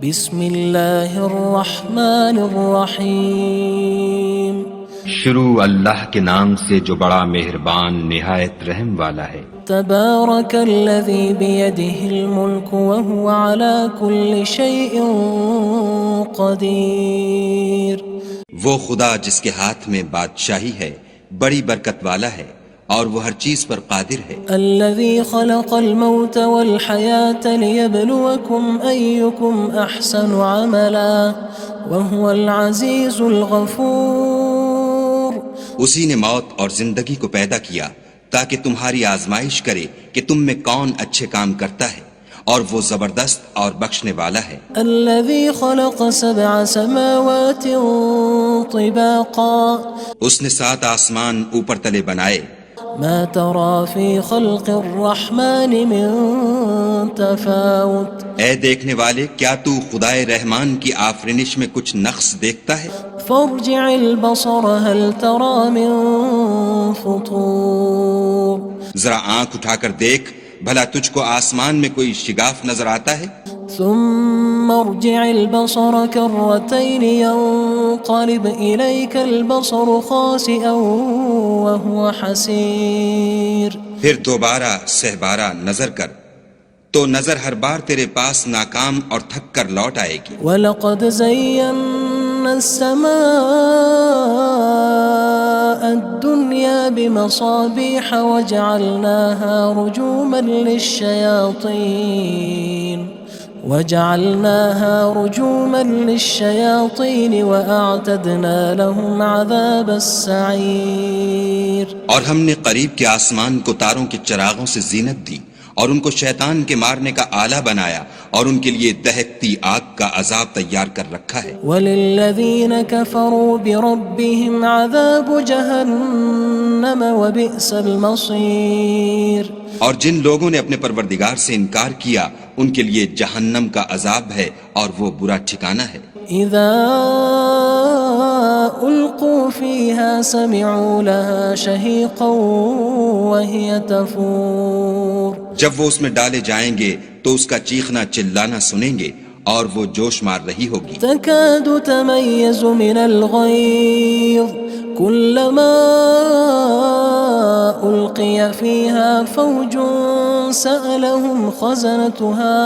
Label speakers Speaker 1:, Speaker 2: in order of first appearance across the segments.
Speaker 1: بسم اللہ الرحمن الرحیم
Speaker 2: شروع اللہ کے نام سے جو بڑا مہربان نہایت رحم والا ہے۔
Speaker 1: تبارک الذی بیدہ الملک وہو علی کل شیء قدیر۔
Speaker 3: وہ خدا جس کے ہاتھ میں بادشاہی ہے بڑی برکت والا ہے اور وہ ہر چیز پر قادر ہے۔
Speaker 1: الذی خلق الموت والحیاة لیبلوکم ایکم احسن عملا وہو العزیز الغفور۔
Speaker 3: اسی نے موت اور زندگی کو پیدا کیا تاکہ تمہاری آزمائش کرے کہ تم میں کون اچھے کام کرتا ہے، اور وہ زبردست اور بخشنے والا ہے۔
Speaker 1: الذی خلق سبع سماوات طباقا۔
Speaker 3: اس نے 7 آسمان اوپر تلے بنائے۔
Speaker 1: ما ترى في خلق الرحمن من تفاوت۔
Speaker 3: اے دیکھنے والے، کیا تو خدائے رحمان کی آفرینش میں کچھ نقص دیکھتا ہے؟
Speaker 1: فارجع البصر هل ترى من فطور۔
Speaker 3: ذرا آنکھ اٹھا کر دیکھ، بھلا تجھ کو آسمان میں کوئی شگاف نظر آتا ہے؟
Speaker 1: ثم ارجع البصر كرتين ينقلب إليك البصر خاسئا وهو حسير۔
Speaker 3: پھر دوبارہ سہبارہ نظر کر تو نظر ہر بار تیرے پاس ناکام اور تھک کر لوٹ آئے گی۔
Speaker 1: وَلَقَدْ زَيَّنَّا السَّمَاءَ الدُّنْيَا بِمَصَابِيحَ وَجَعَلْنَاهَا رُجُومًا لِلشَّيَاطِينِ وَأَعْتَدْنَا لَهُمْ عَذَابَ السَّعِيرِ۔
Speaker 3: اور ہم نے قریب کے آسمان کو تاروں کے چراغوں سے زینت دی اور ان کو شیطان کے مارنے کا آلہ بنایا، اور ان کے لیے دہکتی آگ کا عذاب تیار کر رکھا ہے۔
Speaker 1: وَلِلَّذِينَ كَفَرُوا بِرَبِّهِمْ عَذَابُ جَهَنَّمَ وَبِئْسَ الْمَصِيرُ۔
Speaker 3: اور جن لوگوں نے اپنے پروردگار سے انکار کیا ان کے لیے جہنم کا عذاب ہے اور وہ برا ٹھکانہ ہے۔
Speaker 1: اذا القوا فيها سمعوا لها شهيقا وهي تفور۔
Speaker 3: جب وہ اس میں ڈالے جائیں گے تو اس کا چیخنا چلانا سنیں گے اور وہ جوش مار رہی ہوگی۔
Speaker 1: تكاد تميز من الغيظ كلما ألقي فيها فوج سألهم خزنتها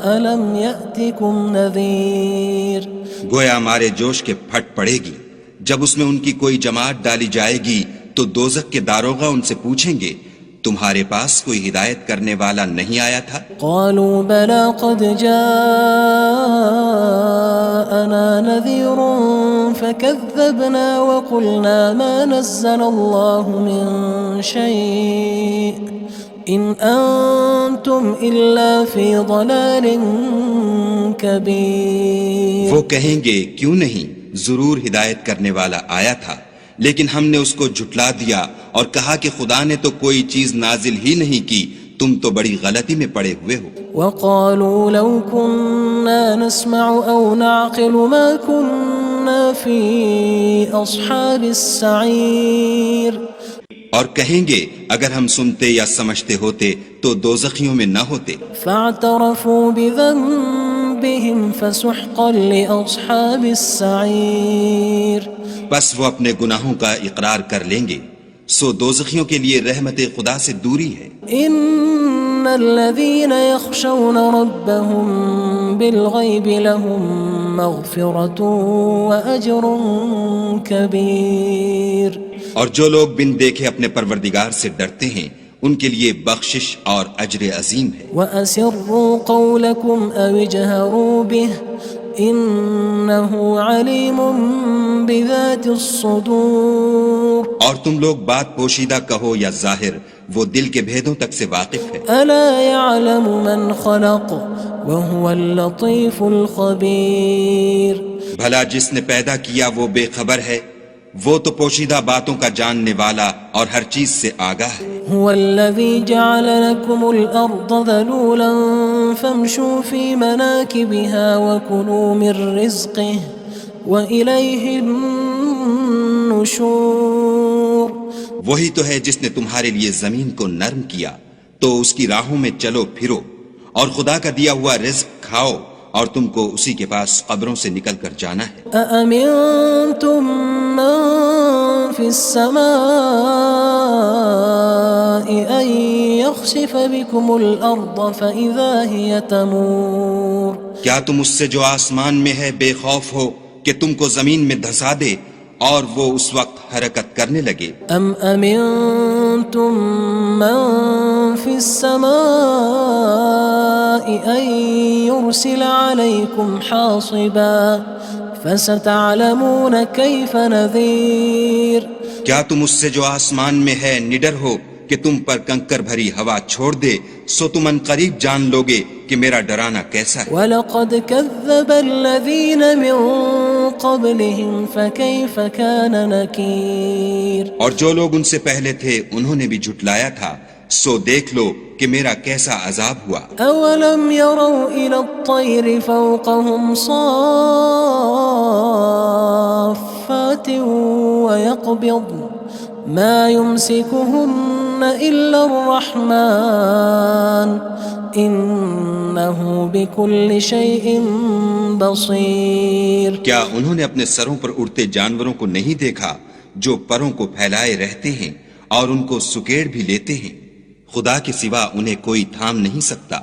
Speaker 1: ألم يأتكم نذير۔
Speaker 3: گویا مارے جوش کے پھٹ پڑے گی۔ جب اس میں ان کی کوئی جماعت ڈالی جائے گی تو دوزخ کے داروغہ ان سے پوچھیں گے تمہارے پاس کوئی ہدایت کرنے والا نہیں آیا تھا؟
Speaker 1: قالوا بلى قد جاءنا نذير فكذبنا وقلنا ما نزل الله من شيء إن أنتم إلا في ضلال كبير۔
Speaker 3: وہ کہیں گے کیوں نہیں، ضرور ہدایت کرنے والا آیا تھا، لیکن ہم نے اس کو جھٹلا دیا اور کہا کہ خدا نے تو کوئی چیز نازل ہی نہیں کی، تم تو بڑی غلطی میں پڑے ہوئے ہو۔
Speaker 1: وقالوا لو كنا نسمع أو نعقل ما كنا في أصحاب السعير۔
Speaker 3: اور کہیں گے اگر ہم سنتے یا سمجھتے ہوتے تو دوزخیوں میں نہ ہوتے۔
Speaker 1: فاعترفوا بذنبهم فسحقا لأصحاب السعير۔
Speaker 3: بس وہ اپنے گناہوں کا اقرار کر لیں گے، سو دوزخیوں کے لیے رحمت خدا سے دوری ہے۔
Speaker 1: ان الذين يخشون ربهم بالغيب لهم مغفرة وأجر كبير۔
Speaker 3: اور جو لوگ بن دیکھے اپنے پروردگار سے ڈرتے ہیں ان کے لیے بخشش اور اجر عظیم ہے۔
Speaker 1: وَأَسِرُّوا قَوْلَكُمْ أَوِ اجْهَرُوا بِهِ إِنَّهُ عَلِيمٌ بِذَاتِ الصُّدُورِ۔
Speaker 3: اور تم لوگ بات پوشیدہ کہو یا ظاہر، وہ دل کے بھیدوں تک سے واقف ہے۔
Speaker 1: أَلَا يَعْلَمُ مَنْ خَلَقَ وَهُوَ اللَّطِيفُ الْخَبِيرُ۔
Speaker 3: بھلا جس نے پیدا کیا وہ بے خبر ہے، وہ تو پوشیدہ باتوں کا جاننے والا اور ہر چیز سے آگاہ ہے۔
Speaker 1: هو الذي جعل لكم الأرض ذلولا فامشوا في مناكبها وكلوا من رزقه وإليه النشور۔
Speaker 3: وہی تو ہے جس نے تمہارے لیے زمین کو نرم کیا تو اس کی راہوں میں چلو پھرو اور خدا کا دیا ہوا رزق کھاؤ اور تم کو اسی کے پاس قبروں سے نکل کر جانا ہے۔
Speaker 1: أأمنتم من في السماء أن يخسف بكم الأرض فإذا هي تمور
Speaker 3: کیا تم اس سے جو آسمان میں ہے بے خوف ہو کہ تم کو زمین میں دھسا دے اور وہ اس وقت حرکت کرنے لگے؟
Speaker 1: أم أمنتم من في السماء أن يرسل عليكم حاصبا فستعلمون كيف نذير
Speaker 3: کیا تم اس سے جو آسمان میں ہے نڈر ہو کہ تم پر کنکر بھری ہوا چھوڑ دے، سو تم ان قریب جان لوگے کہ میرا ڈرانا کیسا ہے۔
Speaker 1: وَلَقَدْ كَذَّبَ الَّذِينَ مِن قَبْلِهِمْ فَكَيْفَ كَانَ نَكِيرٌ
Speaker 3: اور جو لوگ ان سے پہلے تھے انہوں نے بھی جھٹلایا تھا، سو دیکھ لو کہ میرا کیسا عذاب ہوا۔
Speaker 1: أَوَلَمْ يَرَوْا إِلَى الطَّيْرِ فَوْقَهُمْ صَافَّاتٍ وَيَقْبِضْنَ مَا يُمْسِكُهُنَّ إِلَّا الرَّحْمَنُ إِنَّهُ بِكُلِّ شَيْءٍ بَصِيرٌ
Speaker 3: کیا انہوں نے اپنے سروں پر اڑتے جانوروں کو نہیں دیکھا جو پروں کو پھیلائے رہتے ہیں اور ان کو سکیڑ بھی لیتے ہیں؟ خدا کے سوا انہیں کوئی تھام نہیں سکتا،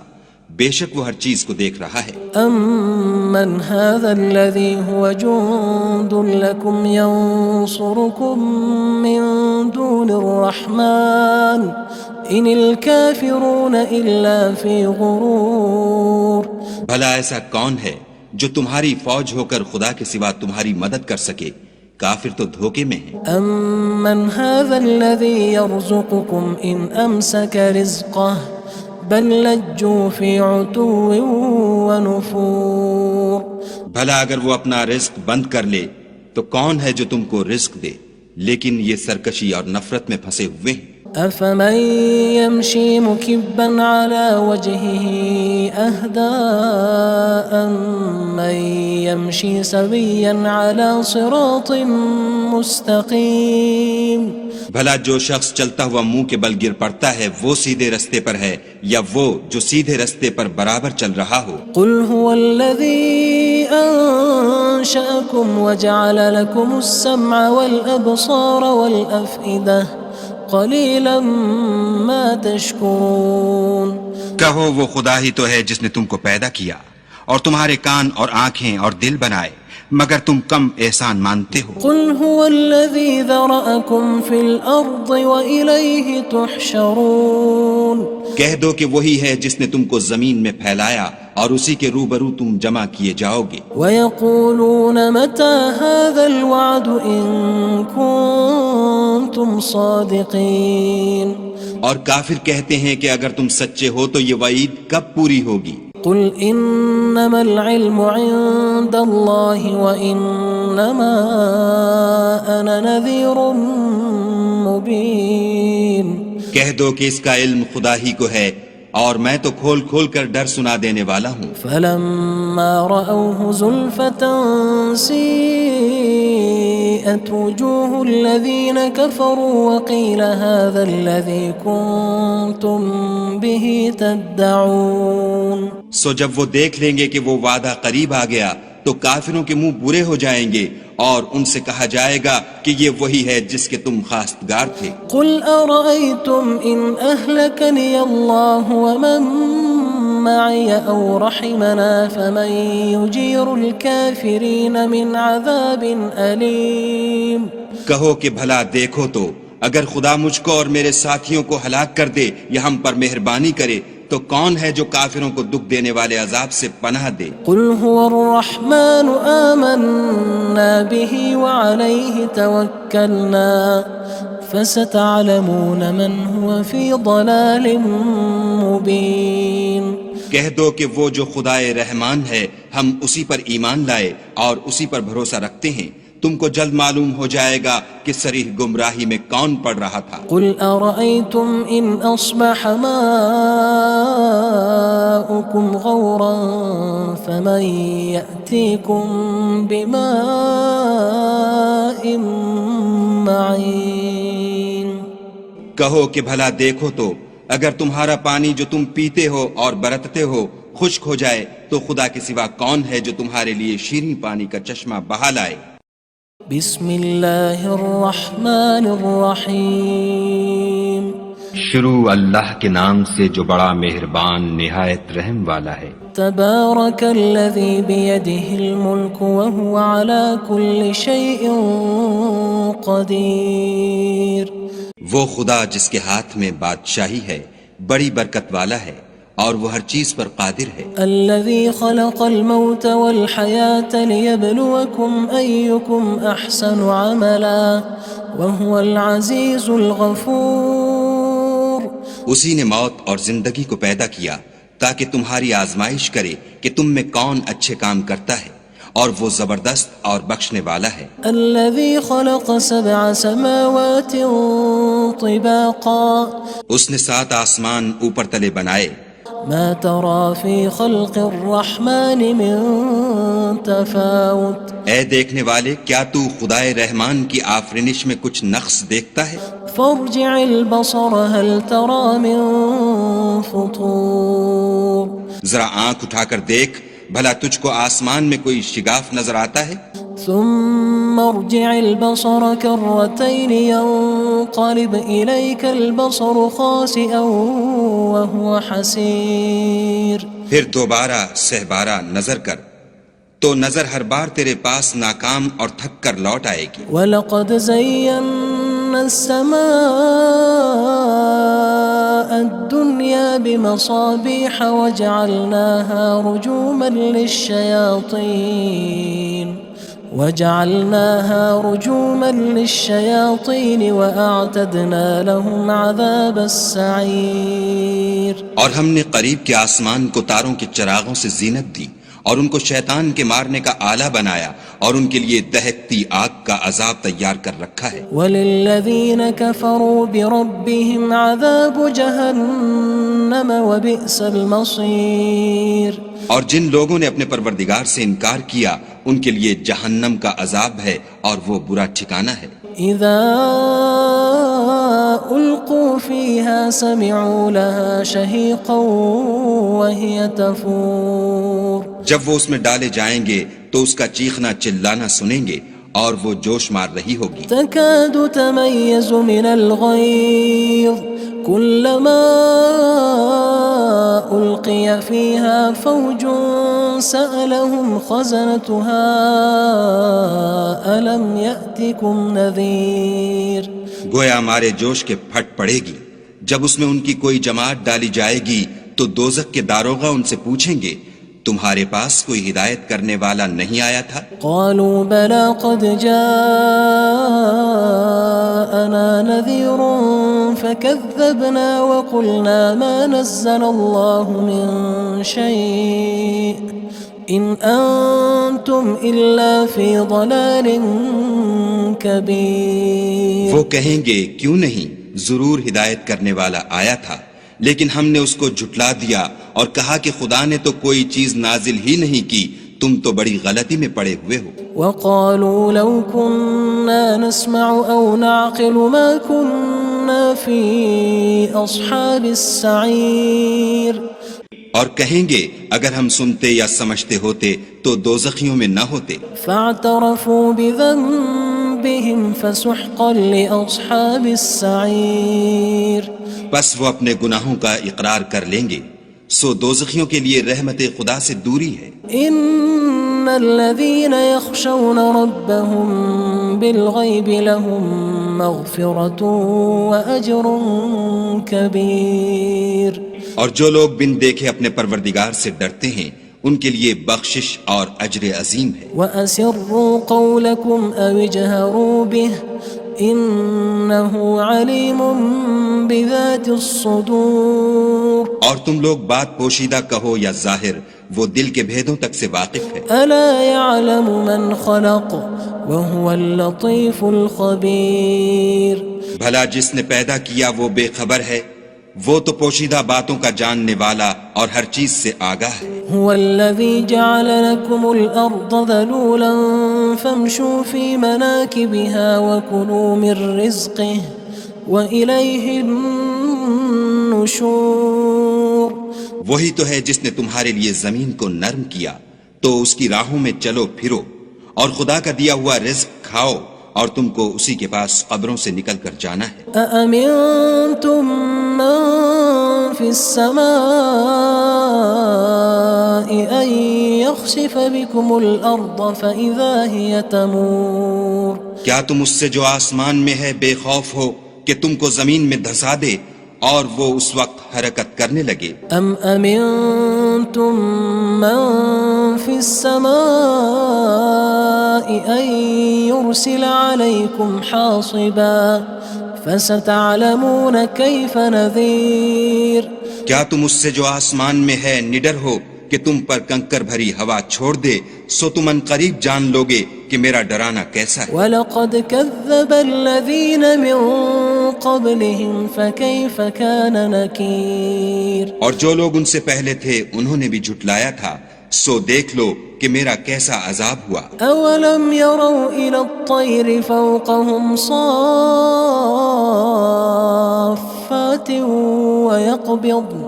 Speaker 3: بے شک وہ ہر چیز کو دیکھ رہا ہے۔
Speaker 1: أَمَّنْ هَذَا الَّذِي هُوَ جُندٌ لَكُمْ يَنصُرُكُم مِّن دُونِ الرَّحْمَنِ إِنِ الْكَافِرُونَ إِلَّا فِي غُرُورٍ
Speaker 3: بھلا ایسا کون ہے جو تمہاری فوج ہو کر خدا کے سوا تمہاری مدد کر سکے؟ کافر تو دھوکے میں ہیں۔
Speaker 1: أَمَّنْ هَذَا الَّذِي يَرْزُقُكُمْ إِنْ أَمْسَكَ رِزْقَهُ بَلْ لَجُّوا فِي عُتُوٍّ وَنُفُورٍ
Speaker 3: بھلا اگر وہ اپنا رزق بند کر لے تو کون ہے جو تم کو رزق دے؟ لیکن یہ سرکشی اور نفرت میں پھنسے ہوئے ہیں۔
Speaker 1: أَفَمَن يَمْشِي مُكِبًّا عَلَى وَجْهِهِ أَهْدَىٰ أَمَّن يَمْشِي سَوِيًّا عَلَى صِرَاطٍ مُّسْتَقِيمٍ
Speaker 3: بھلا جو شخص چلتا ہوا منہ کے بل گر پڑتا ہے وہ سیدھے رستے پر ہے یا وہ جو سیدھے رستے پر برابر چل رہا ہو؟
Speaker 1: قُلْ هُوَ الَّذِي أَنشَأَكُمْ وَجَعَلَ لَكُمُ السَّمْعَ وَالْأَبْصَارَ وَالْأَفْئِدَةَ قَلِيلًا مَا تَشْكُرُونَ
Speaker 3: کہو وہ خدا ہی تو ہے جس نے تم کو پیدا کیا اور تمہارے کان اور آنکھیں اور دل بنائے، مگر تم کم احسان مانتے ہو۔
Speaker 1: قُلْ هُوَ الَّذِي ذَرَأَكُمْ فِي الْأَرْضِ وَإِلَيْهِ تُحْشَرُونَ
Speaker 3: کہہ دو کہ وہی ہے جس نے تم کو زمین میں پھیلایا اور اسی کے روبرو تم جمع کیے جاؤ گے۔
Speaker 1: وَيَقُولُونَ مَتَى هَذَا الْوَعْدُ إِن كُنتُمْ صَادِقِينَ
Speaker 3: اور کافر کہتے ہیں کہ اگر تم سچے ہو تو یہ وعید کب پوری ہوگی؟
Speaker 1: قُلْ إِنَّمَا الْعِلْمُ عِندَ اللَّهِ وَإِنَّمَا أَنَا نَذِيرٌ مُّبِينٌ
Speaker 3: کہہ دو کہ اس کا علم خدا ہی کو ہے اور میں تو کھول کھول کر ڈر سنا دینے والا ہوں۔
Speaker 1: فَلَمَّا رَأَوْهُ زُلْفَةً سِيئَتْ وُجُوهُ الَّذِينَ كَفَرُوا وَقِيلَ هَذَا الَّذِي كُنتُم بِهِ تَدَّعُونَ
Speaker 3: سو جب وہ دیکھ لیں گے کہ وہ وعدہ قریب آ گیا تو کافروں کے منہ برے ہو جائیں گے اور ان سے کہا جائے گا کہ یہ وہی ہے جس کے تم خواستگار تھے۔
Speaker 1: قُلْ أَرَأَيْتُمْ إِنْ أَهْلَكَنِيَ اللَّهُ وَمَن مَّعِيَ أَوْ رَحِمَنَا فَمَن يُجِيرُ الْكَافِرِينَ مِنْ عَذَابٍ أَلِيمٍ
Speaker 3: کہو کہ بھلا دیکھو تو اگر خدا مجھ کو اور میرے ساتھیوں کو ہلاک کر دے یا ہم پر مہربانی کرے تو کون ہے جو کافروں کو دکھ دینے والے عذاب سے پناہ دے؟
Speaker 1: قُلْ هُوَ الرَّحْمَنُ آمَنَّا بِهِ وَعَلَيْهِ تَوَكَّلْنَا فَسَتَعْلَمُونَ مَنْ هُوَ فِي ضَلَالٍ مُّبِينٍ
Speaker 3: کہہ دو کہ وہ جو خدائے رحمان ہے ہم اسی پر ایمان لائے اور اسی پر بھروسہ رکھتے ہیں، تم کو جلد معلوم ہو جائے گا کہ صریح گمراہی میں کون پڑ رہا تھا۔
Speaker 1: قُلْ أَرَأَيْتُمْ إِنْ أَصْبَحَ مَاؤُكُمْ غَوْرًا فَمَن يَأْتِيكُم بِمَاءٍ مَّعِينٍ
Speaker 3: کہو کہ بھلا دیکھو تو اگر تمہارا پانی جو تم پیتے ہو اور برتتے ہو خشک ہو جائے تو خدا کے سوا کون ہے جو تمہارے لیے شیریں پانی کا چشمہ بہا لائے؟
Speaker 1: بسم اللہ الرحمن الرحیم
Speaker 2: شروع اللہ کے نام سے جو بڑا مہربان نہایت رحم والا ہے۔
Speaker 1: تبارک الذی بیدہ الملک وہو علی کل شیء قدیر۔
Speaker 3: وہ خدا جس کے ہاتھ میں بادشاہی ہے بڑی برکت والا ہے اور وہ ہر چیز پر قادر ہے۔
Speaker 1: الذي خلق الموت والحياة ليبلوكم أيكم أحسن عملا وهو العزيز الغفور۔
Speaker 3: اسی نے موت اور زندگی کو پیدا کیا تاکہ تمہاری آزمائش کرے کہ تم میں کون اچھے کام کرتا ہے، اور وہ زبردست اور بخشنے والا ہے۔
Speaker 1: الذي خلق 7 سماوات طباقا۔
Speaker 3: اس نے 7 آسمان اوپر تلے بنائے۔
Speaker 1: ما ترى في خلق الرحمن من تفاوت۔
Speaker 3: اے دیکھنے والے، کیا تو خدائے رحمان کی آفرینش میں کچھ نقص دیکھتا ہے؟
Speaker 1: فارجع البصر هل ترى من فطور۔
Speaker 3: ذرا آنکھ اٹھا کر دیکھ، بھلا تجھ کو آسمان میں کوئی شگاف نظر آتا ہے؟
Speaker 1: ثم ارجع البصر كرتين ينقلب إليك البصر خاسئا وهو حسير۔
Speaker 3: پھر دوبارہ سہبارہ نظر کر تو نظر ہر بار تیرے پاس ناکام اور تھک کر لوٹ آئے گی۔
Speaker 1: وَلَقَدْ زَيَّنَّا السَّمَاءَ الدُّنْيَا بِمَصَابِيحَ وَجَعَلْنَاهَا رُجُومًا لِلشَّيَاطِينِ وَأَعْتَدْنَا لَهُمْ عَذَابَ السَّعِيرِ۔
Speaker 3: اور ہم نے قریب کے آسمان کو تاروں کے چراغوں سے زینت دی اور ان کو شیطان کے مارنے کا آلہ بنایا، اور ان کے لیے دہکتی آگ کا عذاب تیار کر رکھا ہے۔
Speaker 1: وَلِلَّذِينَ كَفَرُوا بِرَبِّهِمْ عَذَابُ جَهَنَّمَ وَبِئْسَ الْمَصِيرُ۔
Speaker 3: اور جن لوگوں نے اپنے پروردگار سے انکار کیا ان کے لیے جہنم کا عذاب ہے اور وہ برا ٹھکانہ ہے۔
Speaker 1: اذا القوا فيها سمعوا لها شهيقا وهي تفور۔
Speaker 3: جب وہ اس میں ڈالے جائیں گے تو اس کا چیخنا چلانا سنیں گے اور وہ جوش مار رہی ہوگی۔
Speaker 1: تكاد تميز من الغيظ كلما ألقي فيها فوج سألهم خزنتها ألم يأتكم نذير۔
Speaker 3: گویا ہمارے جوش کے پھٹ پڑے گی جب اس میں ان کی کوئی جماعت ڈالی جائے گی تو دوزخ کے داروغہ ان سے پوچھیں گے تمہارے پاس کوئی ہدایت کرنے والا نہیں آیا تھا؟
Speaker 1: قالوا بلى قد جاءنا نذير فكذبنا وقلنا ما نزل الله من شيء إن أنتم إلا في ضلال كبير۔
Speaker 3: وہ کہیں گے کیوں نہیں، ضرور ہدایت کرنے والا آیا تھا، لیکن ہم نے اس کو جھٹلا دیا اور کہا کہ خدا نے تو کوئی چیز نازل ہی نہیں کی، تم تو بڑی غلطی میں پڑے ہوئے ہو۔
Speaker 1: وقالوا لو كنا نسمع أو نعقل ما كنا في أصحاب السعير۔
Speaker 3: اور کہیں گے اگر ہم سنتے یا سمجھتے ہوتے تو دوزخیوں میں نہ ہوتے۔
Speaker 1: فاعترفوا بذنبهم فسحقا لأصحاب السعير۔
Speaker 3: بس وہ اپنے گناہوں کا اقرار کر لیں گے، سو دوزخیوں کے لیے رحمت خدا سے دوری ہے۔
Speaker 1: ان الذين يخشون ربهم بالغيب لهم مغفرة وأجر كبير۔
Speaker 3: اور جو لوگ بن دیکھے اپنے پروردگار سے ڈرتے ہیں ان کے لیے بخشش اور اجر عظیم ہے۔
Speaker 1: وَأَسِرُّوا قَوْلَكُمْ أَوِ اجْهَرُوا بِهِ إِنَّهُ عَلِيمٌ بِذَاتِ الصُّدُورِ۔
Speaker 3: اور تم لوگ بات پوشیدہ کہو یا ظاہر، وہ دل کے بھیدوں تک سے واقف ہے۔
Speaker 1: أَلَا يَعْلَمُ مَنْ خَلَقَ وَهُوَ اللَّطِيفُ الْخَبِيرُ۔
Speaker 3: بھلا جس نے پیدا کیا وہ بے خبر ہے، وہ تو پوشیدہ باتوں کا جاننے والا اور ہر چیز سے آگاہ ہے۔
Speaker 1: هو الذي جعل لكم الأرض ذلولا فامشوا في مناكبها وكلوا من رزقه وإليه النشور۔
Speaker 3: وہی تو ہے جس نے تمہارے لیے زمین کو نرم کیا تو اس کی راہوں میں چلو پھرو اور خدا کا دیا ہوا رزق کھاؤ اور تم کو اسی کے پاس قبروں سے نکل کر جانا ہے
Speaker 1: أأمنتم من في السماء أن يخسف بكم الأرض فإذا هي تمور
Speaker 3: کیا تم اس سے جو آسمان میں ہے بے خوف ہو کہ تم کو زمین میں دھسا دے اور وہ اس وقت حرکت کرنے لگے
Speaker 1: أم أمنتم من في السماء أن يرسل عليكم حاصبا فستعلمون كيف نذير
Speaker 3: کیا تم اس سے جو آسمان میں ہے نڈر ہو کہ تم پر کنکر بھری ہوا چھوڑ دے سو تم ان قریب جان لوگے کہ میرا ڈرانا کیسا ہے
Speaker 1: وَلَقَدْ كَذَّبَ الَّذِينَ مِن قَبْلِهِمْ فَكَيْفَ كَانَ نَكِيرٌ
Speaker 3: اور جو لوگ ان سے پہلے تھے انہوں نے بھی جھٹلایا تھا سو دیکھ لو کہ میرا کیسا عذاب ہوا
Speaker 1: أَوَلَمْ يَرَوْا إِلَى الطَّيْرِ فَوْقَهُمْ صَافَّاتٍ وَيَقْبِضْنَ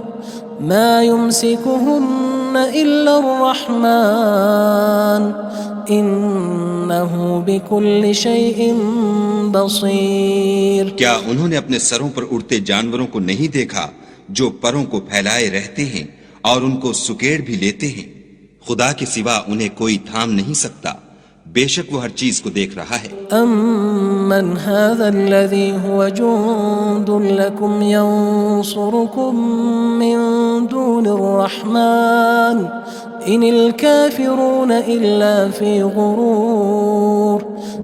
Speaker 1: مَا يُمْسِكُهُنَّ إِلَّا الرَّحْمَنُ إِنَّهُ بِكُلِّ شَيْءٍ بَصِيرٌ
Speaker 3: کیا انہوں نے اپنے سروں پر اڑتے جانوروں کو نہیں دیکھا جو پروں کو پھیلائے رہتے ہیں اور ان کو سکیڑ بھی لیتے ہیں خدا کے سوا انہیں کوئی تھام نہیں سکتا بے شک وہ ہر چیز کو دیکھ رہا ہے
Speaker 1: أَمَّنْ هَذَا الَّذِي هُوَ جُندٌ لَكُمْ يَنصُرُكُم مِّن دُونِ الرَّحْمَنِ إِنِ الْكَافِرُونَ إِلَّا فِي غُرُورٍ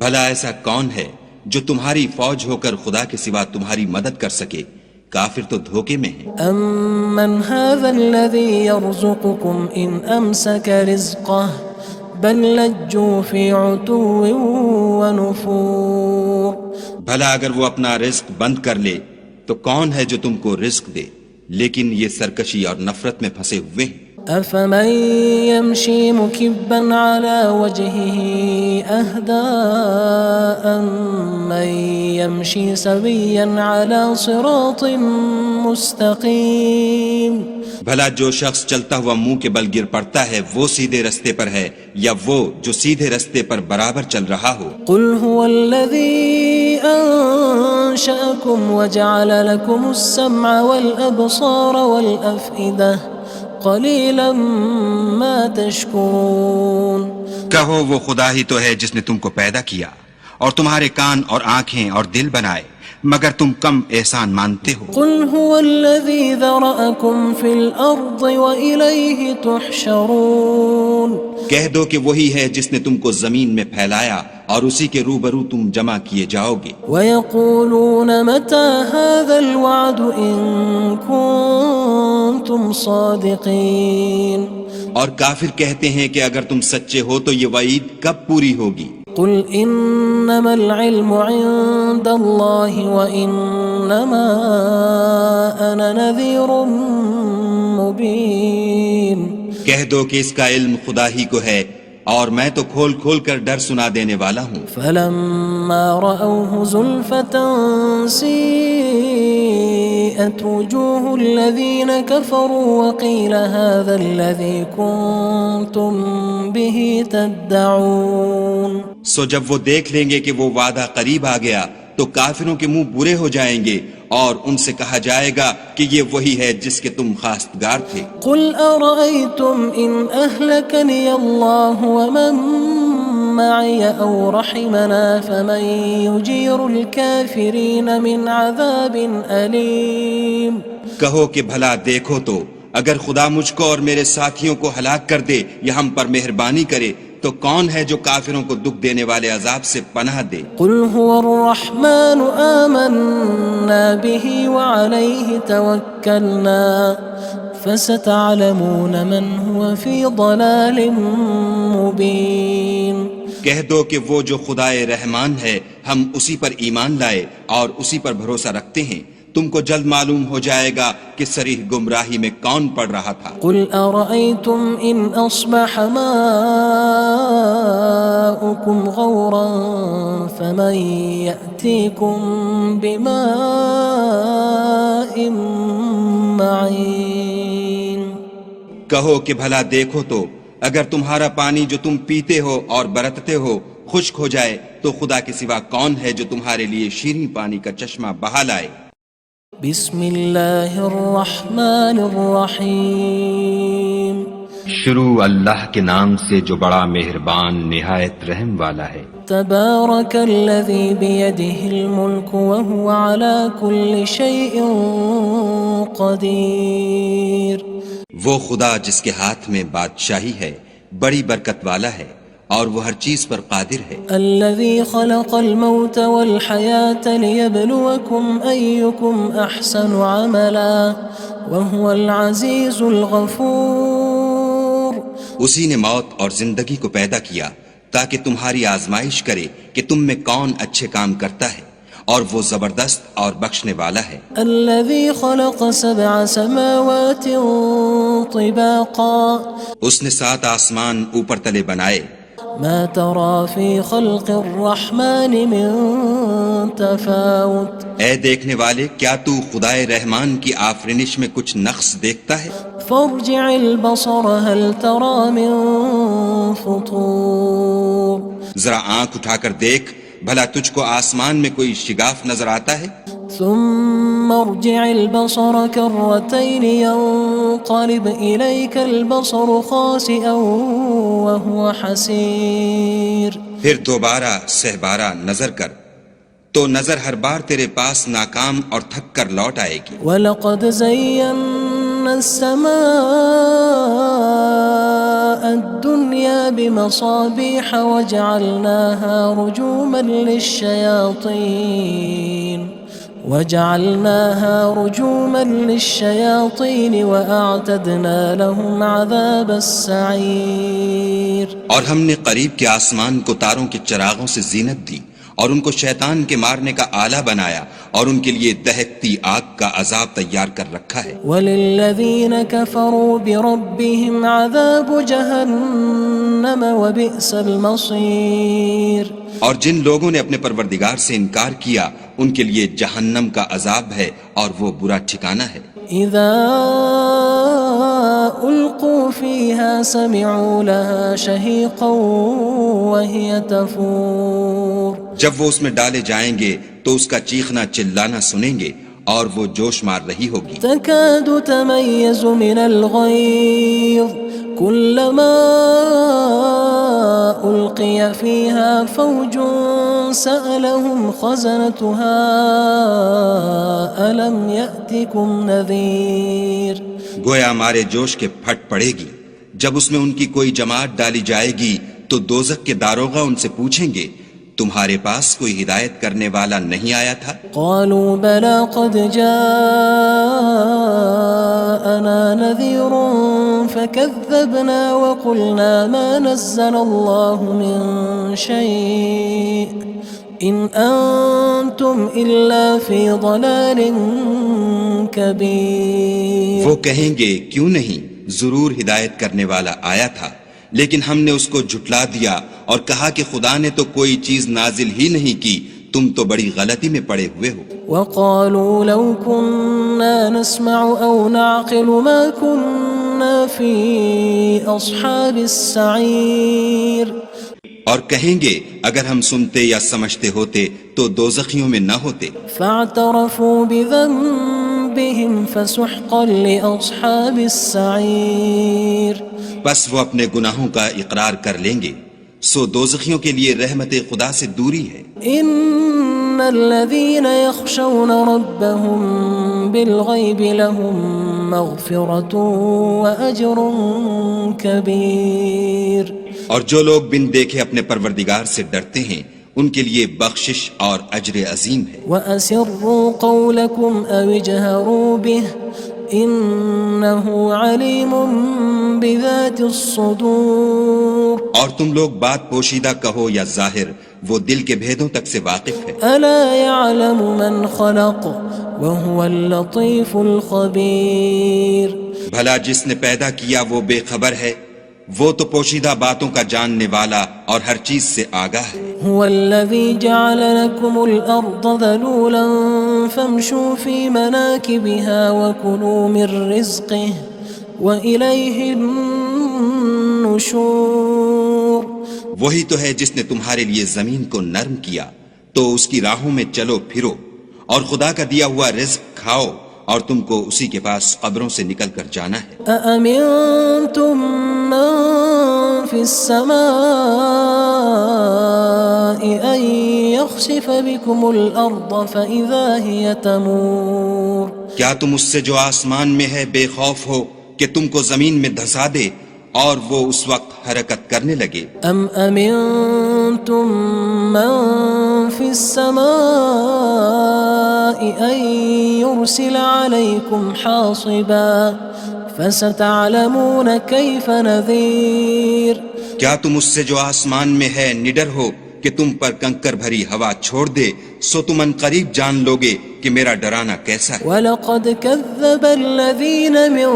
Speaker 3: بھلا ایسا کون ہے جو تمہاری فوج ہو کر خدا کے سوا تمہاری مدد کر سکے کافر تو دھوکے میں ہیں
Speaker 1: أَمَّنْ هَذَا الَّذِي يَرْزُقُكُمْ إِنْ أَمْسَكَ رِزْقَهُ بَلْ لَجُّوا فِي عُتُوٍّ وَنُفُورٍ
Speaker 3: بھلا اگر وہ اپنا رزق بند کر لے تو کون ہے جو تم کو رزق دے لیکن یہ سرکشی اور نفرت میں پھنسے ہوئے ہیں
Speaker 1: أَفَمَن يَمْشِي مُكِبًّا عَلَى وَجْهِهِ أَهْدَىٰ أَمَّن يَمْشِي سَوِيًّا عَلَى صِرَاطٍ مُّسْتَقِيمٍ
Speaker 3: بھلا جو شخص چلتا ہوا منہ کے بل گر پڑتا ہے وہ سیدھے رستے پر ہے یا وہ جو سیدھے رستے پر برابر چل رہا ہو
Speaker 1: قُلْ هُوَ الَّذِي أَنشَأَكُمْ وَجَعَلَ لَكُمُ السَّمْعَ وَالْأَبْصَارَ وَالْأَفْئِدَةَ قَلِيلًا مَا تَشْكُرُونَ
Speaker 3: کہو وہ خدا ہی تو ہے جس نے تم کو پیدا کیا اور تمہارے کان اور آنکھیں اور دل بنائے مگر تم کم احسان مانتے ہو
Speaker 1: قُلْ هُوَ الَّذِي ذَرَأَكُمْ فِي الْأَرْضِ وَإِلَيْهِ تُحْشَرُونَ
Speaker 3: کہہ دو کہ وہی ہے جس نے تم کو زمین میں پھیلایا اور اسی کے روبرو تم جمع کیے جاؤ گے
Speaker 1: وَيَقُولُونَ مَتَى هَذَا الْوَعْدُ إِن كُنتُمْ صَادِقِينَ
Speaker 3: اور کافر کہتے ہیں کہ اگر تم سچے ہو تو یہ وعید کب پوری ہوگی
Speaker 1: قُلْ إِنَّمَا الْعِلْمُ عِندَ اللَّهِ وَإِنَّمَا أَنَا نَذِيرٌ مُّبِينٌ
Speaker 3: کہہ دو کہ اس کا علم خدا ہی کو ہے اور میں تو کھول کھول کر ڈر سنا دینے والا ہوں
Speaker 1: فَلَمَّا رَأَوْهُ زُلْفَةً سِيئَتْ وُجُوهُ الَّذِينَ كَفَرُوا وَقِيلَ هَذَا الَّذِي كُنتُم بِهِ تَدَّعُونَ
Speaker 3: سو جب وہ دیکھ لیں گے کہ وہ وعدہ قریب آ گیا تو کافروں کے منہ برے ہو جائیں گے اور ان سے کہا جائے گا کہ یہ وہی ہے جس کے تم خواستگار تھے
Speaker 1: قُلْ أَرَأَيْتُمْ إِنْ أَهْلَكَنِيَ اللَّهُ وَمَن مَّعِيَ أَوْ رَحِمَنَا فَمَن يُجِيرُ الْكَافِرِينَ مِنْ عَذَابٍ أَلِيمٍ
Speaker 3: کہو کہ بھلا دیکھو تو اگر خدا مجھ کو اور میرے ساتھیوں کو ہلاک کر دے یا ہم پر مہربانی کرے تو کون ہے جو کافروں کو دکھ دینے والے عذاب سے پناہ دے
Speaker 1: قُلْ هُوَ الرَّحْمَنُ آمَنَّا بِهِ وَعَلَيْهِ تَوَكَّلْنَا فَسَتَعْلَمُونَ مَنْ هُوَ فِي ضَلَالٍ مُّبِينٍ
Speaker 3: کہہ دو کہ وہ جو خدائے رحمان ہے ہم اسی پر ایمان لائے اور اسی پر بھروسہ رکھتے ہیں تم کو جلد معلوم ہو جائے گا کہ صریح گمراہی میں کون پڑ رہا تھا
Speaker 1: قُلْ أَرَأَيْتُمْ إِنْ أَصْبَحَ مَاؤُكُمْ غَوْرًا فَمَن يَأْتِيكُم بِمَاءٍ مَّعِينٍ
Speaker 3: کہو کہ بھلا دیکھو تو اگر تمہارا پانی جو تم پیتے ہو اور برتتے ہو خشک ہو جائے تو خدا کے سوا کون ہے جو تمہارے لیے شیریں پانی کا چشمہ بہا لائے؟
Speaker 1: بسم اللہ الرحمن الرحیم
Speaker 2: شروع اللہ کے نام سے جو بڑا مہربان نہایت رحم والا ہے۔
Speaker 1: تبارک الذی بیدہ الملک وہو علی کل شیء قدیر۔
Speaker 3: وہ خدا جس کے ہاتھ میں بادشاہی ہے بڑی برکت والا ہے اور وہ ہر چیز پر قادر ہے۔
Speaker 1: الذی خلق الموت والحیاة لیبلوکم ایکم احسن عملا وہو العزیز الغفور۔
Speaker 3: اسی نے موت اور زندگی کو پیدا کیا تاکہ تمہاری آزمائش کرے کہ تم میں کون اچھے کام کرتا ہے اور وہ زبردست اور بخشنے والا ہے۔
Speaker 1: الذی خلق سبع سماوات طباقا۔
Speaker 3: اس نے 7 آسمان اوپر تلے بنائے۔
Speaker 1: ما ترى في خلق الرحمن من تفاوت۔
Speaker 3: اے دیکھنے والے کیا تو خدائے رحمان کی آفرینش میں کچھ نقص دیکھتا ہے؟
Speaker 1: فارجع البصر هل ترى من فطور۔
Speaker 3: ذرا آنکھ اٹھا کر دیکھ بھلا تجھ کو آسمان میں کوئی شگاف نظر آتا ہے؟
Speaker 1: ثم ارجع البصر كرتين ينقلب إليك البصر خاسئا وهو حسير۔
Speaker 3: پھر دوبارہ سہبارہ نظر کر تو نظر ہر بار تیرے پاس ناکام اور تھک کر لوٹ آئے گی۔
Speaker 1: وَلَقَدْ زَيَّنَّا السَّمَاءَ الدُّنْيَا بِمَصَابِيحَ وَجَعَلْنَاهَا رُجُومًا لِلشَّيَاطِينِ وَأَعْتَدْنَا لَهُمْ عَذَابَ السَّعِيرِ۔
Speaker 3: اور ہم نے قریب کے آسمان کو تاروں کے چراغوں سے زینت دی اور ان کو شیطان کے مارنے کا آلہ بنایا اور ان کے لیے دہکتی آگ کا عذاب تیار کر رکھا ہے۔
Speaker 1: وَلِلَّذِينَ كَفَرُوا بِرَبِّهِمْ عَذَابُ جَهَنَّمَ وَبِئْسَ الْمَصِيرُ۔
Speaker 3: اور جن لوگوں نے اپنے پروردگار سے انکار کیا ان کے لیے جہنم کا عذاب ہے اور وہ برا ٹھکانہ ہے۔
Speaker 1: اذا القوا فيها سمعوا لها شهيقا وهي تفور۔
Speaker 3: جب وہ اس میں ڈالے جائیں گے تو اس کا چیخنا چلانا سنیں گے اور وہ جوش مار رہی ہوگی۔
Speaker 1: تكاد تميز من الغيظ كلما ألقي فيها فوج سألهم خزنتها ألم يأتكم نذير۔
Speaker 3: گویا مارے جوش کے پھٹ پڑے گی جب اس میں ان کی کوئی جماعت ڈالی جائے گی تو دوزخ کے داروغہ ان سے پوچھیں گے تمہارے پاس کوئی ہدایت کرنے والا نہیں آیا تھا؟
Speaker 1: قالوا بلى قد جاءنا نذير فكذبنا وقلنا ما نزل الله من شيء إن أنتم إلا في ضلال كبير۔
Speaker 3: وہ کہیں گے کیوں نہیں، ضرور ہدایت کرنے والا آیا تھا لیکن ہم نے اس کو جھٹلا دیا اور کہا کہ خدا نے تو کوئی چیز نازل ہی نہیں کی، تم تو بڑی غلطی میں پڑے ہوئے ہو۔
Speaker 1: وقالوا لو كنا نسمع أو نعقل ما كنا في أصحاب السعير۔
Speaker 3: اور کہیں گے اگر ہم سنتے یا سمجھتے ہوتے تو دوزخیوں میں نہ ہوتے۔
Speaker 1: فاعترفوا بذنبهم فسحقا لأصحاب السعير۔
Speaker 3: بس وہ اپنے گناہوں کا اقرار کر لیں گے، سو دوزخیوں کے لیے رحمت خدا سے دوری ہے۔
Speaker 1: ان الذين يخشون ربهم بالغيب لهم مغفرة وأجر كبير۔
Speaker 3: اور جو لوگ بن دیکھے اپنے پروردگار سے ڈرتے ہیں ان کے لیے بخشش اور اجر عظیم ہے۔
Speaker 1: وَأَسِرُّوا قَوْلَكُمْ أَوِ اجْهَرُوا بِهِ إِنَّهُ عَلِيمٌ بِذَاتِ الصُّدُورِ۔
Speaker 3: اور تم لوگ بات پوشیدہ کہو یا ظاہر، وہ دل کے بھیدوں تک سے واقف ہے۔
Speaker 1: أَلَا يَعْلَمُ مَنْ خَلَقَ وَهُوَ اللَّطِيفُ الْخَبِيرُ۔
Speaker 3: بھلا جس نے پیدا کیا وہ بے خبر ہے، وہ تو پوشیدہ باتوں کا جاننے والا اور ہر چیز سے آگاہ ہے۔
Speaker 1: هو الذي جعل لكم الأرض ذلولا فامشوا في مناكبها وكلوا من رزقه وإليه النشور.
Speaker 3: وہی تو ہے جس نے تمہارے لیے زمین کو نرم کیا تو اس کی راہوں میں چلو پھرو اور خدا کا دیا ہوا رزق کھاؤ اور تم کو اسی کے پاس قبروں سے نکل کر جانا ہے.
Speaker 1: أأمنتم من في السماء أن يخسف بكم الأرض فإذا هي تمور.
Speaker 3: کیا تم اس سے جو آسمان میں ہے بے خوف ہو کہ تم کو زمین میں دھسا دے اور وہ اس وقت حرکت کرنے لگے؟
Speaker 1: أم أمنتم من في السماء أن يرسل عليكم حاصبا فستعلمون كيف نذير.
Speaker 3: کیا تم اس سے جو آسمان میں ہے نڈر ہو کہ تم پر کنکر بھری ہوا چھوڑ دے سو تم ان قریب جان لوگے کہ میرا ڈرانا کیسا ہے.
Speaker 1: وَلَقَدْ كَذَّبَ الَّذِينَ مِن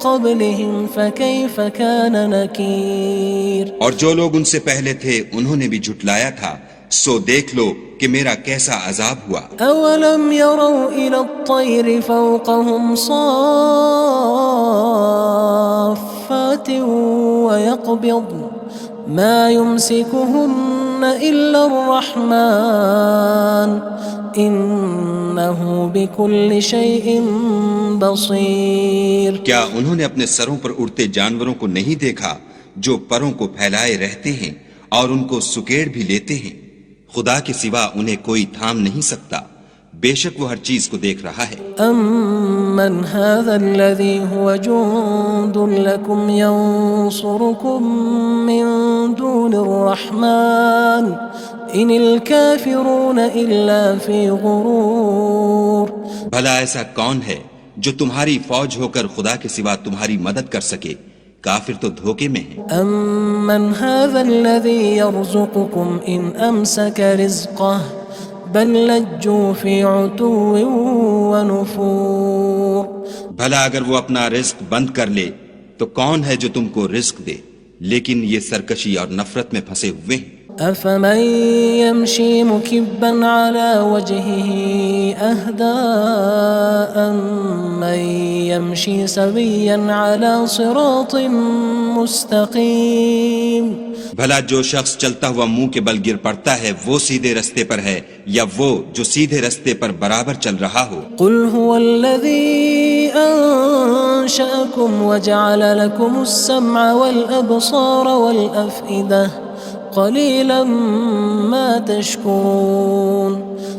Speaker 1: قَبْلِهِمْ فَكَيْفَ كَانَ نَكِيرٌ.
Speaker 3: اور جو لوگ ان سے پہلے تھے انہوں نے بھی جھٹلایا تھا سو دیکھ لو کہ میرا کیسا عذاب ہوا.
Speaker 1: أَوَلَمْ يَرَوْا إِلَى الطَّيْرِ فَوْقَهُمْ صَافَّاتٍ وَيَقْبِضْنَ مَا يُمْسِكُهُنَّ إِلَّا الرَّحْمَنُ إِنَّهُ بِكُلِّ شَيْءٍ بَصِيرٌ.
Speaker 3: کیا انہوں نے اپنے سروں پر اڑتے جانوروں کو نہیں دیکھا جو پروں کو پھیلائے رہتے ہیں اور ان کو سکیڑ بھی لیتے ہیں؟ خدا کے سوا انہیں کوئی تھام نہیں سکتا، بے شک وہ ہر چیز کو دیکھ رہا ہے.
Speaker 1: أَمَّنْ هَذَا الَّذِي هُوَ جُندٌ لَكُمْ يَنصُرُكُم مِّن دُونِ الرَّحْمَنِ إِنِ الْكَافِرُونَ إِلَّا فِي غُرُورٍ.
Speaker 3: بھلا ایسا کون ہے جو تمہاری فوج ہو کر خدا کے سوا تمہاری مدد کر سکے؟ کافر تو دھوکے میں ہیں.
Speaker 1: أَمَّنْ هَذَا الَّذِي يَرْزُقُكُمْ إِنْ أَمْسَكَ رِزْقَهُ بَلْ لَجُّوا فِي عُتُوٍّ وَنُفُورٍ.
Speaker 3: بھلا اگر وہ اپنا رزق بند کر لے تو کون ہے جو تم کو رزق دے؟ لیکن یہ سرکشی اور نفرت میں پھنسے ہوئے ہیں.
Speaker 1: أَفَمَن يَمْشِي مُكِبًّا عَلَى وَجْهِهِ أَهْدَىٰ أَمَّن يَمْشِي سَوِيًّا عَلَى صِرَاطٍ مُّسْتَقِيمٍ.
Speaker 3: بھلا جو شخص چلتا ہوا منہ کے بل گر پڑتا ہے وہ سیدھے رستے پر ہے یا وہ جو سیدھے رستے پر برابر چل رہا ہو؟
Speaker 1: قُلْ هُوَ الَّذِي أَنشَأَكُمْ وَجَعَلَ لَكُمُ السَّمْعَ وَالْأَبْصَارَ وَالْأَفْئِدَةَ قَلِيلًا مَا تَشْكُرُونَ.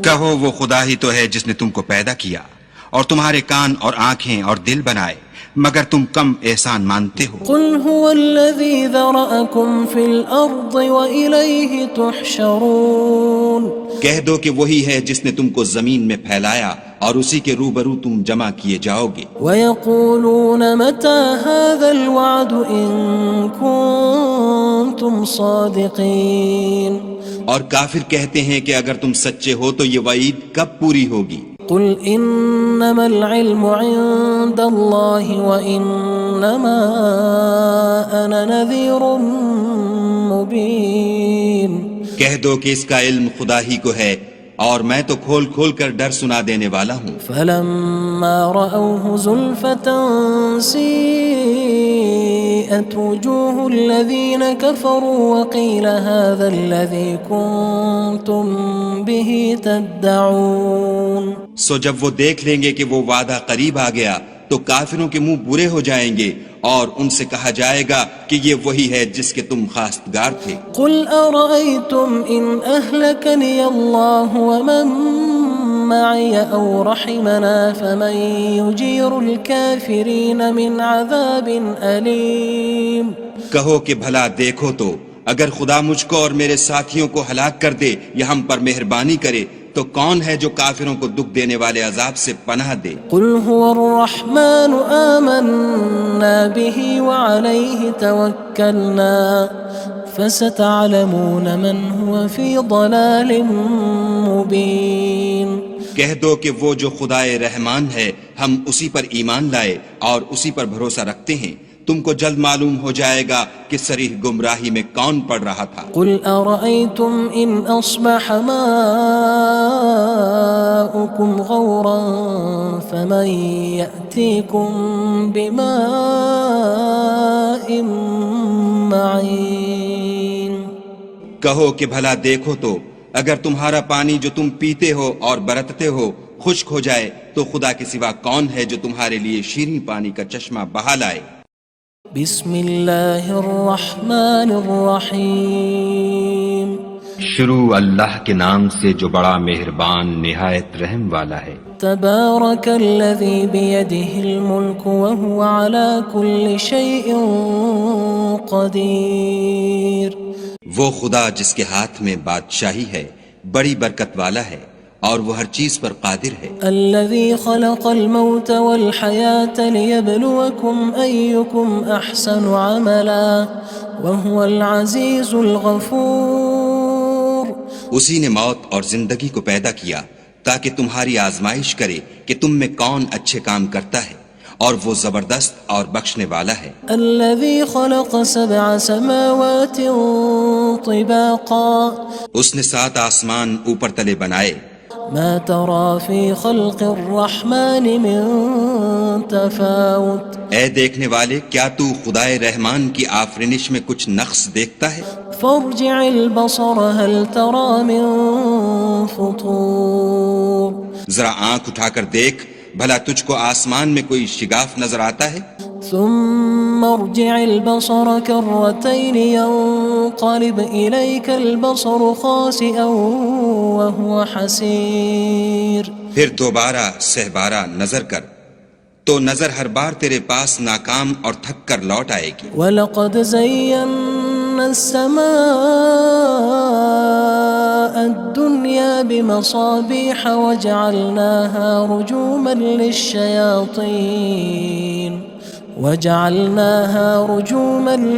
Speaker 3: کہو وہ خدا ہی تو ہے جس نے تم کو پیدا کیا اور تمہارے کان اور آنکھیں اور دل بنائے مگر تم کم احسان مانتے ہو.
Speaker 1: قُلْ هُوَ الَّذِي ذَرَأَكُمْ فِي الْأَرْضِ وَإِلَيْهِ تُحْشَرُونَ. کہہ
Speaker 3: دو کہ وہی ہے جس نے تم کو زمین میں پھیلایا اور اسی کے روبرو تم جمع کیے جاؤ گے.
Speaker 1: وَيَقُولُونَ مَتَى هَذَا الْوَعْدُ إِن كُنتُمْ صَادِقِينَ.
Speaker 3: اور کافر کہتے ہیں کہ اگر تم سچے ہو تو یہ وعید کب پوری ہوگی؟
Speaker 1: قُلْ إِنَّمَا الْعِلْمُ عِندَ اللَّهِ وَإِنَّمَا أَنَا نَذِيرٌ مُبِينٌ.
Speaker 3: کہہ دو کہ اس کا علم خدا ہی کو ہے اور میں تو کھول کھول کر ڈر سنا دینے والا ہوں.
Speaker 1: فَلَمَّا رَأَوْهُ زُلْفَةً سِيئَتْ وُجُوهُ الَّذِينَ كَفَرُوا وَقِيلَ هَذَا الَّذِي كُنتُم بِهِ تَدَّعُونَ.
Speaker 3: سو جب وہ دیکھ لیں گے کہ وہ وعدہ قریب آ گیا تو کافروں کے منہ برے ہو جائیں گے اور ان سے کہا جائے گا کہ یہ وہی ہے جس کے تم خواستگار تھے.
Speaker 1: قُلْ أَرَأَيْتُمْ إِنْ أَهْلَكَنِيَ اللَّهُ وَمَن مَّعِيَ أَوْ رَحِمَنَا فَمَن يُجِيرُ الْكَافِرِينَ مِنْ عَذَابٍ أَلِيمٍ.
Speaker 3: کہو کہ بھلا دیکھو تو اگر خدا مجھ کو اور میرے ساتھیوں کو ہلاک کر دے یا ہم پر مہربانی کرے تو کون ہے جو کافروں کو دکھ دینے والے عذاب سے پناہ دے؟
Speaker 1: قُلْ هُوَ الرَّحْمَنُ آمَنَّا بِهِ وَعَلَيْهِ تَوَكَّلْنَا فَسَتَعْلَمُونَ مَنْ هُوَ فِي ضَلَالٍ مُبِينٍ.
Speaker 3: کہہ دو کہ وہ جو خدائے رحمان ہے ہم اسی پر ایمان لائے اور اسی پر بھروسہ رکھتے ہیں تم کو جلد معلوم ہو جائے گا کہ صریح گمراہی میں کون پڑ رہا تھا۔
Speaker 1: قل أرأيتم إن أصبح ماؤكم غورا فمن يأتيكم بماء معين۔
Speaker 3: کہو کہ بھلا دیکھو تو اگر تمہارا پانی جو تم پیتے ہو اور برتتے ہو خشک ہو جائے تو خدا کے سوا کون ہے جو تمہارے لیے شیریں پانی کا چشمہ بہا لائے۔
Speaker 1: بسم اللہ الرحمن الرحیم۔
Speaker 2: شروع اللہ کے نام سے جو بڑا مہربان نہایت رحم والا ہے۔
Speaker 1: تبارک الذی بیدہ الملک وہو علی کل شیء قدیر۔
Speaker 3: وہ خدا جس کے ہاتھ میں بادشاہی ہے بڑی برکت والا ہے اور وہ ہر چیز پر قادر ہے۔
Speaker 1: الذي خلق الموت والحياة ليبلوكم أيكم أحسن عملا وهو العزيز الغفور۔
Speaker 3: اسی نے موت اور زندگی کو پیدا کیا تاکہ تمہاری آزمائش کرے کہ تم میں کون اچھے کام کرتا ہے اور وہ زبردست اور بخشنے والا ہے۔
Speaker 1: الذي خلق 7 سماوات طباقا۔
Speaker 3: اس نے 7 آسمان اوپر تلے بنائے۔
Speaker 1: ما ترى في خلق الرحمن من تفاوت۔
Speaker 3: اے دیکھنے والے کیا تو خدائے رحمان کی آفرینش میں کچھ نقص دیکھتا ہے؟
Speaker 1: فارجع البصر هل ترى من فطور۔
Speaker 3: ذرا آنکھ اٹھا کر دیکھ بھلا تجھ کو آسمان میں کوئی شگاف نظر آتا ہے؟
Speaker 1: ثم ارجع البصر كرتين ينقلب إليك البصر خاسئا وهو حسير۔
Speaker 3: پھر دوبارہ سہبارہ نظر کر تو نظر ہر بار تیرے پاس ناکام اور تھک کر لوٹ آئے گی۔
Speaker 1: وَلَقَدْ زَيَّنَّا السَّمَاءَ الدُّنْيَا بِمَصَابِيحَ وَجَعَلْنَاهَا رُجُومًا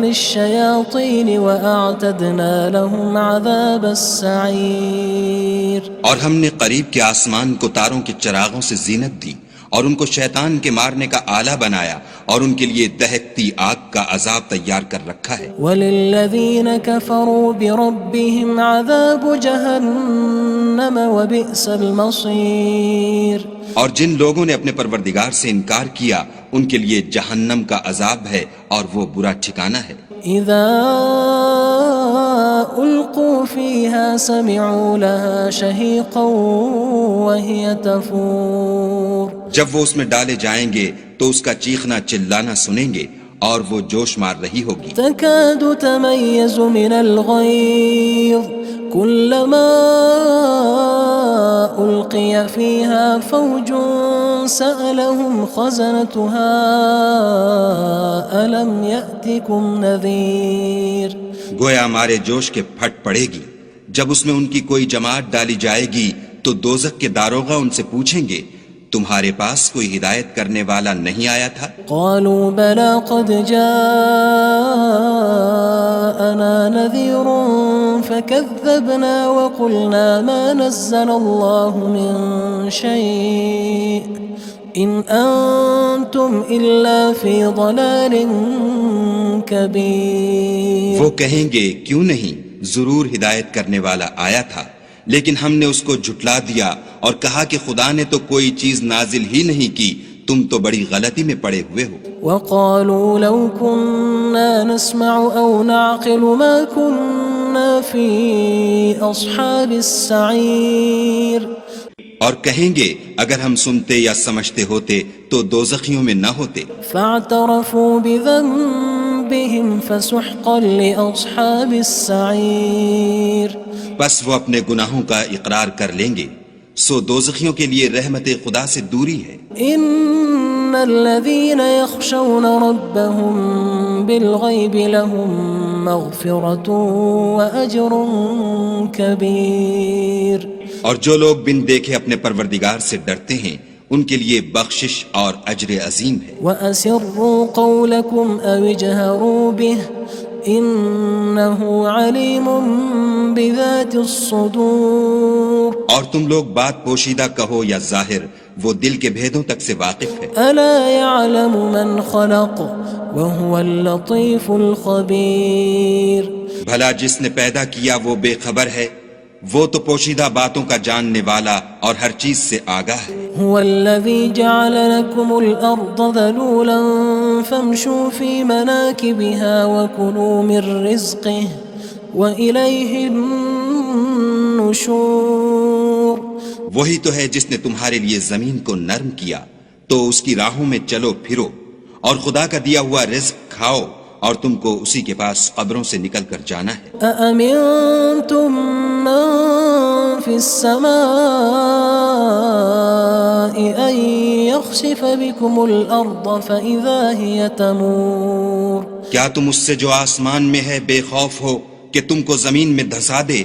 Speaker 1: لِلشَّيَاطِينِ وَأَعْتَدْنَا لَهُمْ عَذَابَ السَّعِيرِ۔
Speaker 3: اور ہم نے قریب کے آسمان کو تاروں کے چراغوں سے زینت دی اور ان کو شیطان کے مارنے کا آلہ بنایا اور ان کے لیے دہکتی آگ کا عذاب تیار کر رکھا ہے۔
Speaker 1: وَلِلَّذِينَ كَفَرُوا بِرَبِّهِمْ عَذَابُ جَهَنَّمَ وَبِئْسَ الْمَصِيرُ۔
Speaker 3: اور جن لوگوں نے اپنے پروردگار سے انکار کیا ان کے لیے جہنم کا عذاب ہے اور وہ برا ٹھکانہ ہے۔
Speaker 1: اذا القوا فيها سمعوا لها شهيقا وهي تفور۔
Speaker 3: جب وہ اس میں ڈالے جائیں گے تو اس کا چیخنا چلانا سنیں گے اور وہ جوش مار رہی ہوگی۔
Speaker 1: تكاد تميز من الغيظ كلما ألقي فيها فوج سألهم خزنتها ألم يأتكم نذير۔
Speaker 3: گویا مارے جوش کے پھٹ پڑے گی۔ جب اس میں ان کی کوئی جماعت ڈالی جائے گی تو دوزخ کے داروغہ ان سے پوچھیں گے تمہارے پاس کوئی ہدایت کرنے والا نہیں آیا تھا؟
Speaker 1: قالوا بلى قد جاءنا نذير فكذبنا وقلنا ما نزل الله من شيء إن أنتم إلا في ضلال كبير۔
Speaker 3: وہ کہیں گے کیوں نہیں، ضرور ہدایت کرنے والا آیا تھا لیکن ہم نے اس کو جھٹلا دیا اور کہا کہ خدا نے تو کوئی چیز نازل ہی نہیں کی، تم تو بڑی غلطی میں پڑے ہوئے ہو۔
Speaker 1: وقالوا لو كنا نسمع أو نعقل ما كنا في أصحاب السعير۔
Speaker 3: اور کہیں گے اگر ہم سنتے یا سمجھتے ہوتے تو دوزخیوں میں نہ ہوتے۔
Speaker 1: فاعترفوا بذنبهم فسحقا لأصحاب السعير۔
Speaker 3: بس وہ اپنے گناہوں کا اقرار کر لیں گے، سو دوزخیوں کے لیے رحمت خدا سے دوری ہے۔
Speaker 1: ان الذين يخشون ربهم بالغيب لهم مغفرة وأجر كبير۔
Speaker 3: اور جو لوگ بن دیکھے اپنے پروردگار سے ڈرتے ہیں ان کے لیے بخشش اور اجر عظیم ہے۔
Speaker 1: وَأَسِرُّوا قَوْلَكُمْ أَوِ اجْهَرُوا بِهِ إِنَّهُ عَلِيمٌ بِذَاتِ الصُّدُورِ۔
Speaker 3: اور تم لوگ بات پوشیدہ کہو یا ظاہر، وہ دل کے بھیدوں تک سے واقف ہے۔
Speaker 1: أَلَا يَعْلَمُ مَنْ خَلَقَ وهو اللطيف الخبير.
Speaker 3: بھلا جس نے پیدا کیا وہ بے خبر ہے، وہ تو پوشیدہ باتوں کا جاننے والا اور ہر چیز سے آگاہ ہے.
Speaker 1: هو الذي جعل لكم الأرض ذلولا فامشوا في مناكبها وكلوا من رزقه وإليه النشور.
Speaker 3: وہی تو ہے جس نے تمہارے لیے زمین کو نرم کیا تو اس کی راہوں میں چلو پھرو اور خدا کا دیا ہوا رزق کھاؤ اور تم کو اسی کے پاس قبروں سے نکل کر جانا ہے.
Speaker 1: أأمنتم من في السماء أن يخسف بكم الأرض فإذا هي تمور.
Speaker 3: کیا تم اس سے جو آسمان میں ہے بے خوف ہو کہ تم کو زمین میں دھسا دے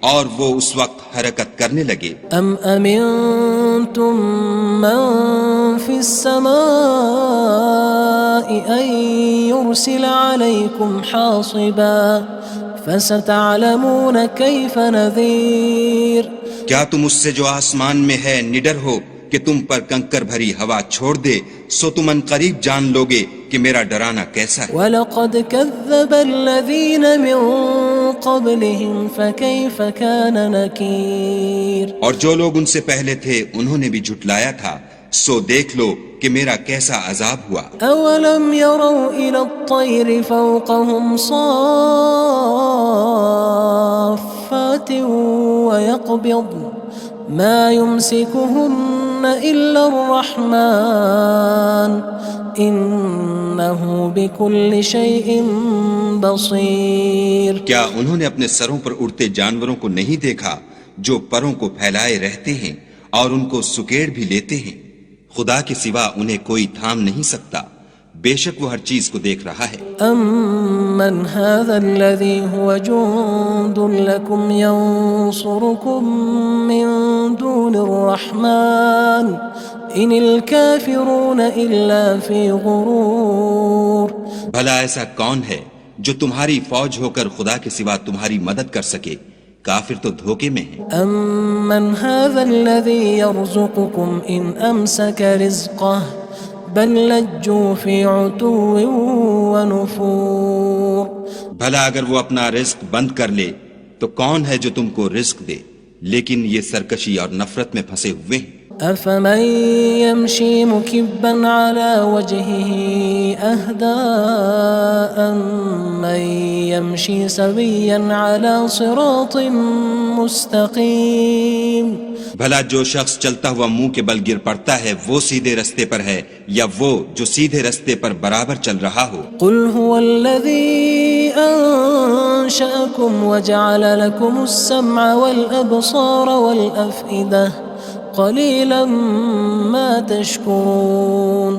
Speaker 3: اور وہ اس وقت حرکت کرنے لگے؟
Speaker 1: أم أمنتم من في السماء أن يرسل عليكم حاصبا فستعلمون كيف نذير.
Speaker 3: کیا تم اس سے جو آسمان میں ہے نڈر ہو کہ تم پر کنکر بھری ہوا چھوڑ دے، سو تم ان قریب جان لوگے کہ میرا ڈرانا کیسا ہے.
Speaker 1: وَلَقَدْ كَذَّبَ الَّذِينَ مِن قَبْلِهِمْ فَكَيْفَ كَانَ نَكِيرٌ.
Speaker 3: اور جو لوگ ان سے پہلے تھے انہوں نے بھی جھٹلایا تھا، سو دیکھ لو کہ میرا کیسا عذاب ہوا.
Speaker 1: أَوَلَمْ يَرَوْا إِلَى الطَّيْرِ فَوْقَهُمْ صَافَّاتٍ وَيَقْبِضْنَ مَا يُمْسِكُهُنَّ إِلَّا الرَّحْمَنُ إِنَّهُ بِكُلِّ شَيْءٍ بَصِيرٌ.
Speaker 3: کیا انہوں نے اپنے سروں پر اڑتے جانوروں کو نہیں دیکھا جو پروں کو پھیلائے رہتے ہیں اور ان کو سکیڑ بھی لیتے ہیں؟ خدا کے سوا انہیں کوئی تھام نہیں سکتا، بے شک وہ ہر چیز کو دیکھ رہا ہے.
Speaker 1: أَمَّنْ هَذَا الَّذِي هُوَ جُندٌ لَكُمْ يَنصُرُكُم مِّن دُونِ الرَّحْمَنِ إِنِ الْكَافِرُونَ إِلَّا فِي غُرُورٍ.
Speaker 3: بھلا ایسا کون ہے جو تمہاری فوج ہو کر خدا کے سوا تمہاری مدد کر سکے؟ کافر تو دھوکے میں ہیں.
Speaker 1: أَمَّنْ هَذَا الَّذِي يَرْزُقُكُمْ إِنْ أَمْسَكَ رِزْقَهُ بَلْ لَجُّوا فِي عُتُوٍّ وَنُفُورٍ.
Speaker 3: بھلا اگر وہ اپنا رزق بند کر لے تو کون ہے جو تم کو رزق دے؟ لیکن یہ سرکشی اور نفرت میں پھنسے ہوئے ہیں.
Speaker 1: أَفَمَن يَمْشِي مُكِبًّا عَلَى وَجْهِهِ أَهْدَىٰ أَمَّن يَمْشِي سَوِيًّا عَلَى صِرَاطٍ مُّسْتَقِيمٍ.
Speaker 3: بھلا جو شخص چلتا ہوا منہ کے بل گر پڑتا ہے وہ سیدھے رستے پر ہے یا وہ جو سیدھے رستے پر برابر چل رہا ہو؟
Speaker 1: قُلْ هُوَ الَّذِي أَنشَأَكُمْ وَجَعَلَ لَكُمُ السَّمْعَ وَالْأَبْصَارَ وَالْأَفْئِدَةَ قَلِيلًا مَا تَشْكُرُونَ.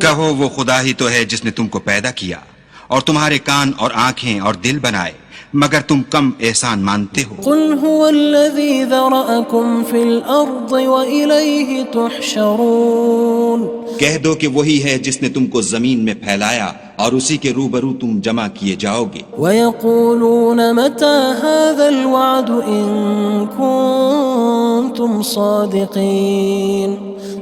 Speaker 3: کہو وہ خدا ہی تو ہے جس نے تم کو پیدا کیا اور تمہارے کان اور آنکھیں اور دل بنائے، مگر تم کم احسان مانتے ہو.
Speaker 1: قُلْ هُوَ الَّذِي ذَرَأَكُمْ فِي الْأَرْضِ وَإِلَيْهِ تُحْشَرُونَ.
Speaker 3: کہہ دو کہ وہی ہے جس نے تم کو زمین میں پھیلایا اور اسی کے روبرو تم جمع کیے جاؤ گے.
Speaker 1: وَيَقُولُونَ مَتَى هَذَا الْوَعْدُ إِن كُنتُمْ صَادِقِينَ.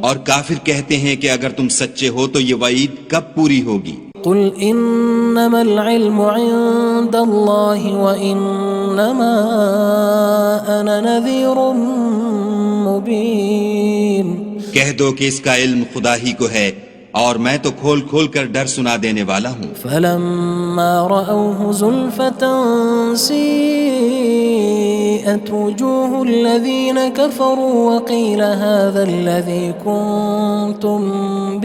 Speaker 3: اور کافر کہتے ہیں کہ اگر تم سچے ہو تو یہ وعید کب پوری ہوگی؟
Speaker 1: قُلْ إِنَّمَا الْعِلْمُ عِندَ اللَّهِ وَإِنَّمَا أَنَا نَذِيرٌ مُّبِينٌ.
Speaker 3: کہہ دو کہ اس کا علم خدا ہی کو ہے اور میں تو کھول کھول کر ڈر سنا دینے والا ہوں.
Speaker 1: فَلَمَّا رَأَوْهُ زُلْفَةً سِيئَتْ وُجُوهُ الَّذِينَ كَفَرُوا وَقِيلَ هَذَا الَّذِي كُنتُم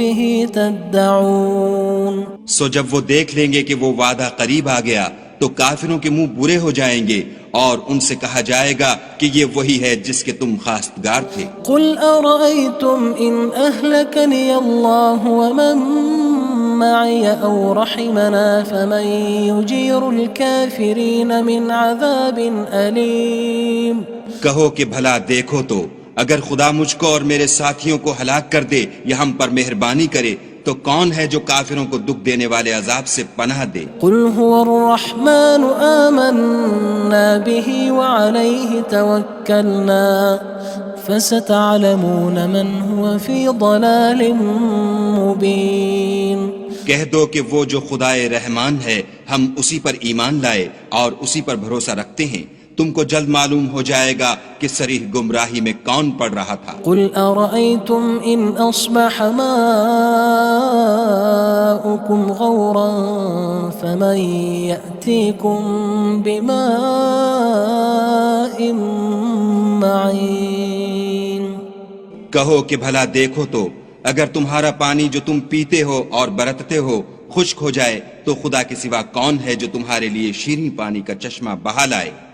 Speaker 1: بِهِ تَدَّعُونَ.
Speaker 3: سو جب وہ دیکھ لیں گے کہ وہ وعدہ قریب آ گیا تو کافروں کے منہ برے ہو جائیں گے اور ان سے کہا جائے گا کہ یہ وہی ہے جس کے تم خواستگار تھے.
Speaker 1: قُلْ أَرَأَيْتُمْ إِنْ أَهْلَكَنِيَ اللَّهُ وَمَن مَّعِيَ أَوْ رَحِمَنَا فَمَن يُجِيرُ الْكَافِرِينَ مِنْ عَذَابٍ أَلِيمٍ.
Speaker 3: کہو کہ بھلا دیکھو تو اگر خدا مجھ کو اور میرے ساتھیوں کو ہلاک کر دے یا ہم پر مہربانی کرے تو کون ہے جو کافروں کو دکھ دینے والے عذاب سے پناہ دے؟
Speaker 1: قُلْ هُوَ الرَّحْمَنُ آمَنَّا بِهِ وَعَلَيْهِ تَوَكَّلْنَا فَسَتَعْلَمُونَ مَنْ هُوَ فِي ضَلَالٍ مُّبِينٍ.
Speaker 3: کہہ دو کہ وہ جو خدائے رحمان ہے ہم اسی پر ایمان لائے اور اسی پر بھروسہ رکھتے ہیں، تم کو جلد معلوم ہو جائے گا کہ صریح گمراہی میں کون پڑ رہا تھا۔
Speaker 1: قل أرأيتم إن أصبح ماؤكم غورا فمن يأتيكم بماء معين۔
Speaker 3: کہو کہ بھلا دیکھو تو اگر تمہارا پانی جو تم پیتے ہو اور برتتے ہو خشک ہو جائے تو خدا کے سوا کون ہے جو تمہارے لیے شیریں پانی کا چشمہ بہا لائے۔